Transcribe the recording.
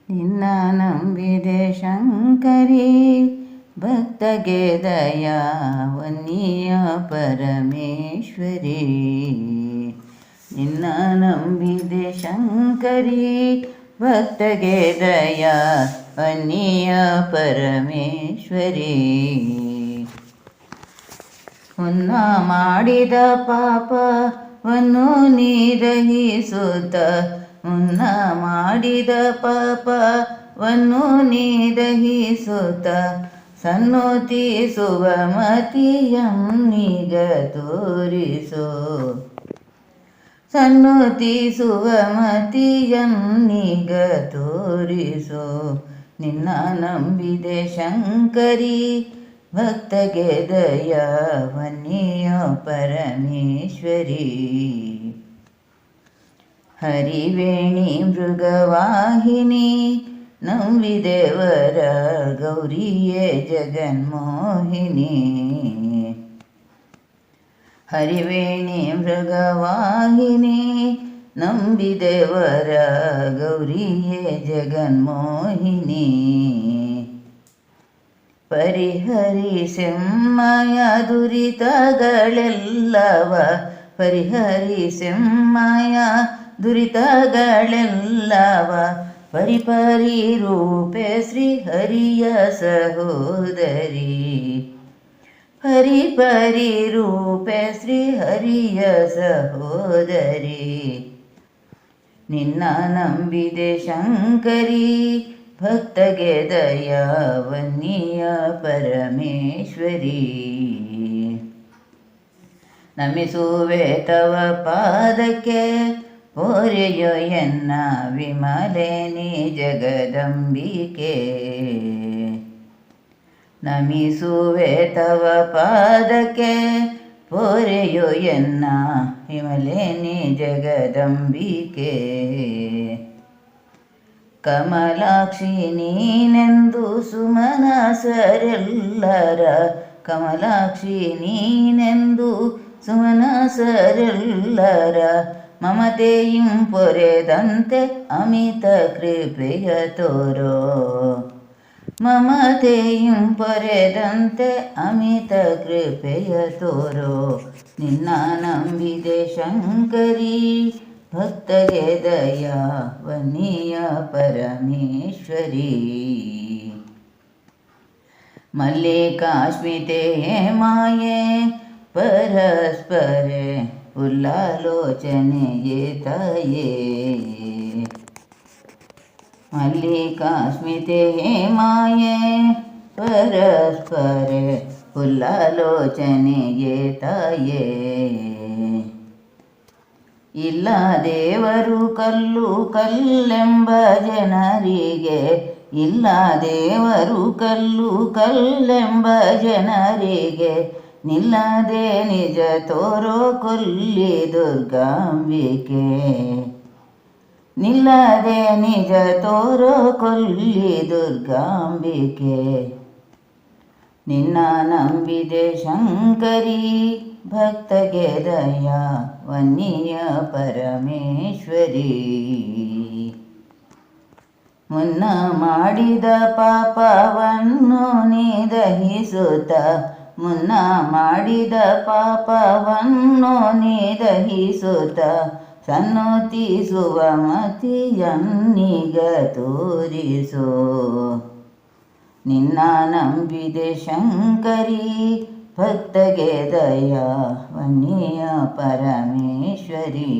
ನಿನ್ನ ನಂಬಿದೆ ಶಂಕರಿ ಭಕ್ತಗೆ ದಯಾ ವನ್ನಿಯ ಪರಮೇಶ್ವರಿ. ನಿನ್ನ ನಂಬಿದೆ ಶಂಕರಿ ಭಕ್ತಗೆ ದಯಾ ವನ್ನಿಯ ಪರಮೇಶ್ವರಿ. ಮುನ್ನ ಮಾಡಿದ ಪಾಪವನ್ನು ನೀರಹಿಸುತ್ತ, ಮುನ್ನ ಮಾಡಿದ ಪಾಪವನ್ನು ನೀರಹಿಸುತ್ತ, ಸನ್ನುತಿಸುವ ಮತಿಯನ್ನೀಗ ತೋರಿಸು, ಸನ್ನುತಿಸುವ ಮತಿಯನ್ನೀಗ ತೋರಿಸು. ನಿನ್ನ ನಂಬಿದೆ ಶಂಕರಿ ಭಕ್ತಗೆ ದಯಾ ವನ್ನಿಯ ಪರಮೇಶ್ವರಿ. ಹರಿವೇಣಿ ಮೃಗವಾಹಿನಿ ನಂಬಿದೇವರ ಗೌರಿಯೇ ಜಗನ್ಮೋಹಿನಿ. ಹರಿವೇಣಿ ಮೃಗವಾಹಿನಿ ನಂಬಿದೇವರ ಗೌರಿಯೇ ಜಗನ್ಮೋಹಿನಿ. ಪರಿಹರಿಸೆಮ್ಮಯ ದುರಿತಗಳೆಲ್ಲವ, ಪರಿಹರಿಸೆಮ್ಮಯ ದುರಿತಗಳೆಲ್ಲವ, ಪರಿಪರಿ ರೂಪೆ ಶ್ರೀಹರಿಯ ಸಹೋದರಿ. ಪರಿಪರಿ ರೂಪೆ ಶ್ರೀಹರಿಯ ಸಹೋದರಿ. ನಿನ್ನ ನಂಬಿದೆ ಶಂಕರಿ ಭಕ್ತಗೆ ದಯಾ ವನ್ನಿಯ ಪರಮೇಶ್ವರಿ. ನಮಿಸುವೆ ತವ ಪಾದಕ್ಕೆ ಪೊರೆಯೋ ಎನ್ನ ವಿಮಲೆ ನೀ ಜಗದಂಬಿಕೆ. ನಮಿಸುವೆ ತವ ಪಾದಕ್ಕೆ ಪೊರೆಯೋ ಎನ್ನ ವಿಮಲೆ ನೀ ಜಗದಂಬಿಕೆ. ಕಮಲಾಕ್ಷಿ ನೀನೆಂದು ಸುಮನಸರೆಲ್ಲರ, ಕಮಲಾಕ್ಷಿ ನೀನೆಂದು ಸುಮನಸರೆಲ್ಲರ ಮಮತೆಯಿಂ ಪೊರೆದಂತೆ ಅಮಿತ ಕೃಪೆಯ ತೋರೋ. ಮಮತೆಯಿಂ ಪೊರೆದಂತೆ ಅಮಿತ ಕೃಪೆಯ ತೋರೋ. ನಿನ್ನ ನಂಬಿದೆ ಶಂಕರಿ ಭಕ್ತಗೆ ದಯಾ ವನ್ನಿಯ ಪರಮೇಶ್ವರಿ. ಮಲ್ಲಿಕಾಸ್ಮಿತೆ ಮಾಯೆ ಪರಸ್ಪರೆ ಉಲ್ಲಾಲೋಚನೆಯೇ ತಾಯೇ. ಮಲ್ಲಿಕಾಸ್ಮಿತೆ ಮಾಯೆ ಪರಸ್ಪರೆ ಉಲ್ಲಾಲೋಚನೆಯೇ ತಾಯೇ. ಇಲ್ಲ ದೇವರು ಕಲ್ಲು ಕಲ್ಲೆಂಬ ಜನರಿಗೆ, ಇಲ್ಲ ದೇವರು ಕಲ್ಲು ಕಲ್ಲೆಂಬ ಜನರಿಗೆ, ನಿಲ್ಲದೆ ನಿಜ ತೋರೋ ಕೊಲ್ಲಿ ದುರ್ಗಾಂಬಿಕೆ. ನಿಲ್ಲದೆ ನಿಜ ತೋರೋ ಕೊಲ್ಲಿ ದುರ್ಗಾಂಬಿಕೆ. ನಿನ್ನ ನಂಬಿದೆ ಶಂಕರಿ ಭಕ್ತಗೆ ದಯಾ ವನ್ನಿಯ ಪರಮೇಶ್ವರಿ. ಮುನ್ನ ಮಾಡಿದ ಪಾಪವನ್ನು ನೀ ದಹಿಸುತ್ತ, ಮುನ್ನ ಮಾಡಿದ ಪಾಪವನ್ನು ನೀ ದಹಿಸುತ್ತ, ಸನ್ನುತಿಸುವ ಮತಿಯನ್ನೀಗ ತೋರಿಸು. ನಿನ್ನ ನಂಬಿದೆ ಶಂಕರಿ ಭಕ್ತಗೆ ದಯಾ ವನ್ನಿಯ ಪರಮೇಶ್ವರಿ.